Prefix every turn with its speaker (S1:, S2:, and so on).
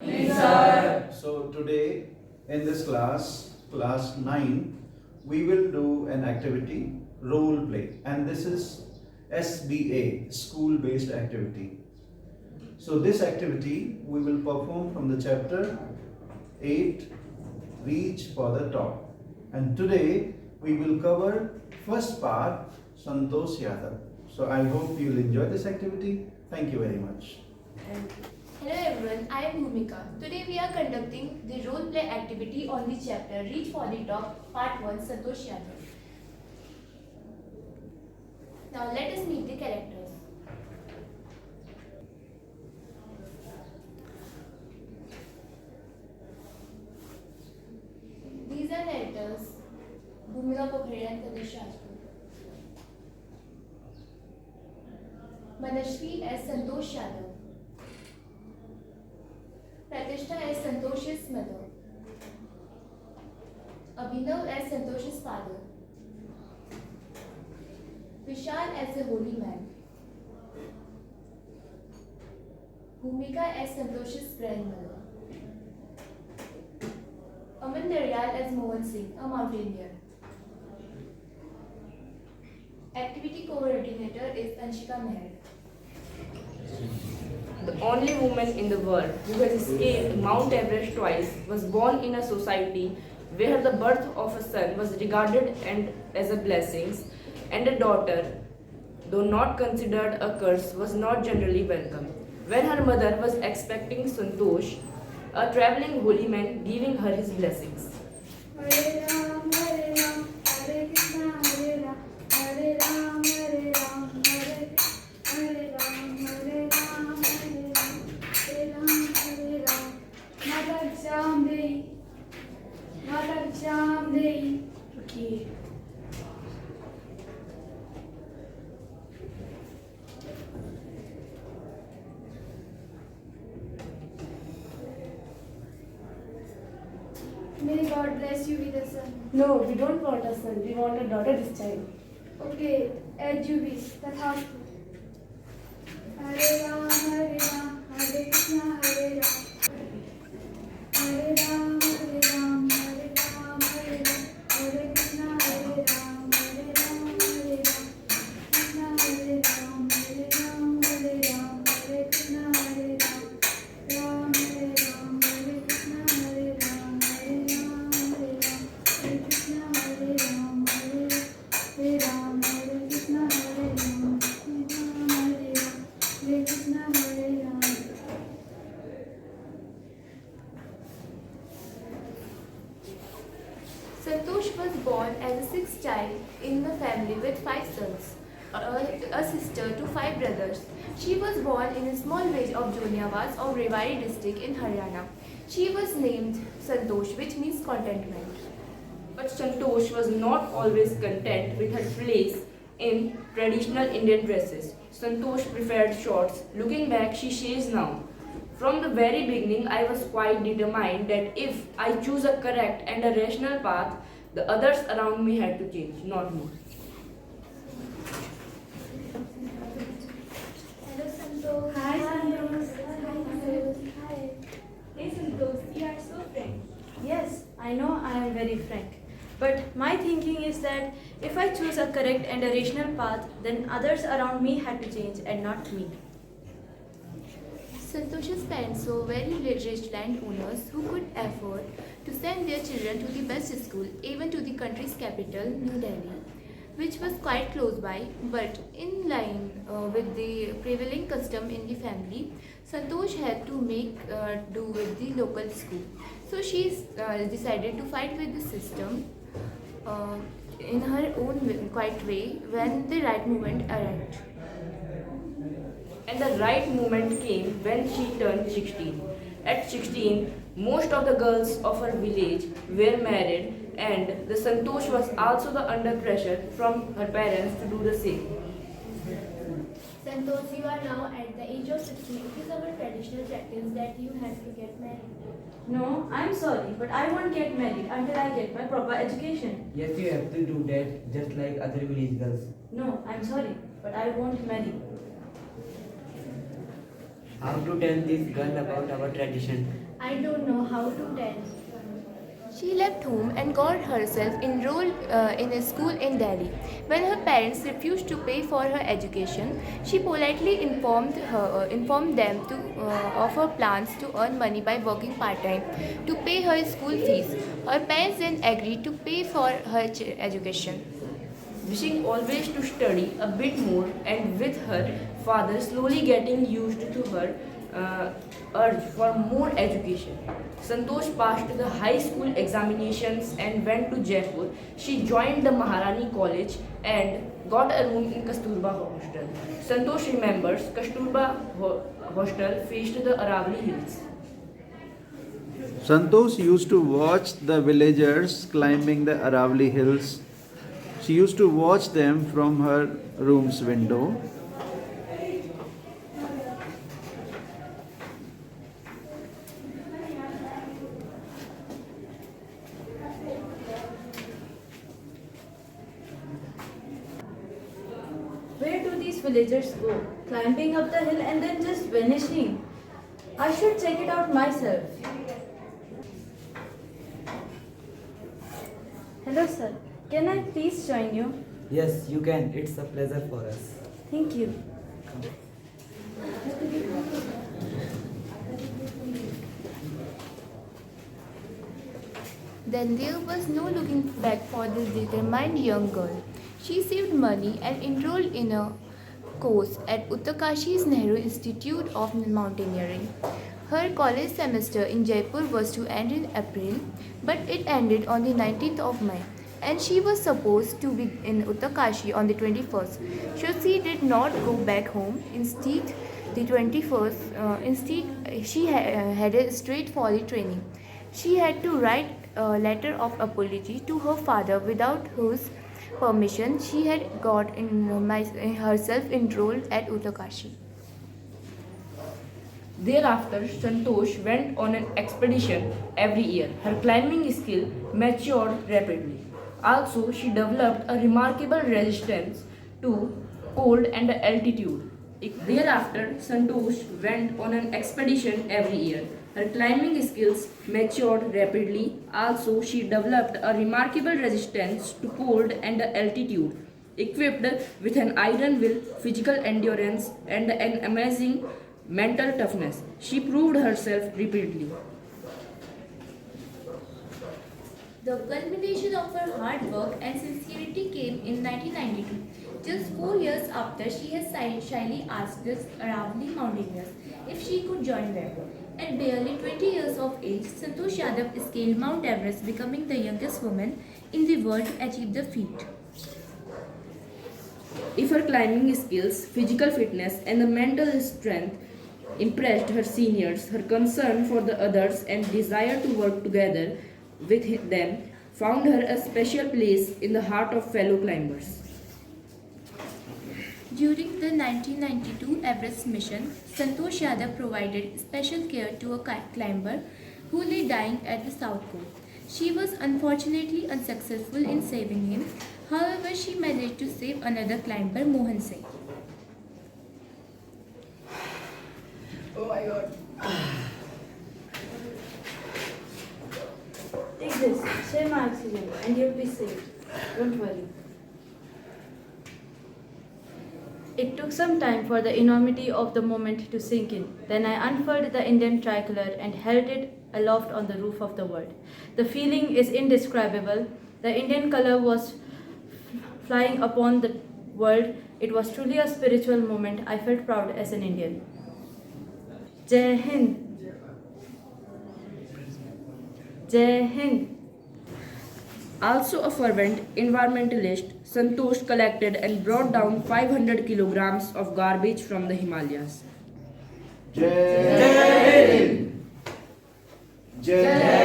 S1: Yes, sir.
S2: So today in this class 9, we will do an activity, role play, and this is SBA, school based activity. So this activity we will perform from the chapter 8, Reach for the Top. And today we will cover first part, Santosh Yadav. So I hope you will enjoy this activity. Thank you very much.
S1: Hello everyone, I am Bhumika. Today we are conducting the role play activity on the chapter Reach for the Top, Part 1, Santosh Yadav. Now let us meet the characters. These are narrators, Bhumika Pokhariya and Tanush Rajput. Manashwi as Santosh Yadav. Pratishtha as Santosh's mother. Abhinav as Santosh's father. Vishal as the holy man. Bhumika as Santosh's grandmother. Aman Daryal as Mohan Singh, a mountaineer. Activity coordinator is Anshika Meher.
S3: The only woman in the world who has scaled Mount Everest twice was born in a society where the birth of a son was regarded as a blessing, and a daughter, though not considered a curse, was not generally welcome. When her mother was expecting Santosh, a traveling holy man giving her his blessings.
S4: Hare Ram, Hare Ram, Hare Krishna, Hare Ram, Hare Ram, Hare Ram, Hare Ram, Hare Ram, Hare Ram, Hare Ram, Hare Ram. Mother Jamdei.
S3: Okay.
S4: May God bless you with a son.
S5: No, we don't want a son. We want a daughter this time.
S4: Okay, as you wish. Tathastu. Hare Ram, Hare Ram, Hare Krishna, Hare Ram. Hare Ram, Hare Ram, Hare Ram, Hare Ram, Hare Krishna, Hare Ram, Hare Ram, Hare Ram, Krishna, Hare Ram, Hare Ram, Hare Ram, Hare Krishna, Hare Ram, Ram, Hare Ram, Hare Krishna, Hare Ram, Hare Ram, Hare Ram, Hare Krishna, Hare Ram, Hare Ram, Hare Krishna, Hare Ram, Hare Ram, Hare Krishna, Hare Ram.
S1: Santosh was born as a sixth child in the family with 5 sons, a sister to 5 brothers. She was born in a small village of Joniawaz of Rewari district in Haryana. She was named Santosh, which means contentment.
S3: But Santosh was not always content with her place in traditional Indian dresses. Santosh preferred shorts. Looking back, she says now, "From the very beginning, I was quite determined that if I choose a correct and a rational path, the others around me had to change, not me."
S4: Hello Santosh. Hi Santosh. Hi Santosh. Hi.
S1: Hey Santosh, you are so frank.
S5: Yes, I know I am very frank. But my thinking is that if I choose a correct and a rational path, then others around me had to change and not me.
S1: Santosh's parents were very rich landowners who could afford to send their children to the best school, even to the country's capital, New Delhi, which was quite close by. But in line with the prevailing custom in the family, Santosh had to make do with the local school. So she decided to fight with the system in her own quiet way when the right moment arrived.
S3: And the right moment came when she turned 16. At 16, most of the girls of her village were married, and the Santosh was also under pressure from her parents to do the same.
S1: Santosh, you are now at the age of 16. It is our traditional practice that you have to get married.
S5: No, I'm sorry, but I won't get married until I get my proper education.
S6: Yes, you have to do that just like other village girls.
S5: No, I'm sorry, but I won't marry.
S6: How to tell this girl about our tradition?
S5: I don't know how to tell.
S1: She left home and got herself enrolled in a school in Delhi. When her parents refused to pay for her education, she politely informed them of her plans to earn money by working part-time to pay her school fees. Her parents then agreed to pay for her education.
S3: Wishing always to study a bit more, and with her father slowly getting used to her urge for more education, Santosh passed the high school examinations and went to Jaipur. She joined the Maharani College and got a room in Kasturba Hostel. Santosh remembers Kasturba Hostel faced the Aravali Hills.
S2: Santosh used to watch the villagers climbing the Aravali hills. She used to watch them from her room's window.
S5: Where do these villagers go? Climbing up the hill and then just vanishing. I should check it out myself. Hello, sir. Can I please join you?
S6: Yes, you can. It's a pleasure for us.
S5: Thank you.
S1: Then there was no looking back for this determined young girl. She saved money and enrolled in a course at Uttarkashi's Nehru Institute of Mountaineering. Her college semester in Jaipur was to end in April, but it ended on the 19th of May, and she was supposed to be in Uttarkashi on the 21st. So she did not go back home. Instead, she had a straightforward training. She had to write a letter of apology to her father, without whose permission she had got herself enrolled at Uttarkashi.
S3: Thereafter, Santosh went on an expedition every year. Her climbing skill matured rapidly. Also, she developed a remarkable resistance to cold and altitude. Thereafter, Santosh went on an expedition every year. Her climbing skills matured rapidly. Also, she developed a remarkable resistance to cold and altitude. Equipped with an iron will, physical endurance, and an amazing mental toughness, she proved herself repeatedly.
S1: The culmination of her hard work and sincerity came in 1992, just 4 years after she had shyly asked the Aravali mountaineers if she could join them. At barely 20 years of age, Santosh Yadav scaled Mount Everest, becoming the youngest woman in the world to achieve the feat.
S3: If her climbing skills, physical fitness, and the mental strength impressed her seniors, her concern for the others and desire to work together with them found her a special place in the heart of fellow climbers.
S1: During the 1992 Everest mission, Santosh Yadav provided special care to a climber who lay dying at the South Pole. She was unfortunately unsuccessful in saving him. However, she managed to save another climber, Mohan Singh.
S6: Oh my god.
S5: Take this, share my oxygen, and you'll be safe. Don't worry. It took some time for the enormity of the moment to sink in. Then I unfurled the Indian tricolor and held it aloft on the roof of the world. The feeling is indescribable. The Indian color was flying upon the world. It was truly a spiritual moment. I felt proud as an Indian. Jai Hind. Jai Hind.
S3: Also a fervent environmentalist, Santosh collected and brought down 500 kilograms of garbage from the Himalayas.
S2: Jai Hind. Jai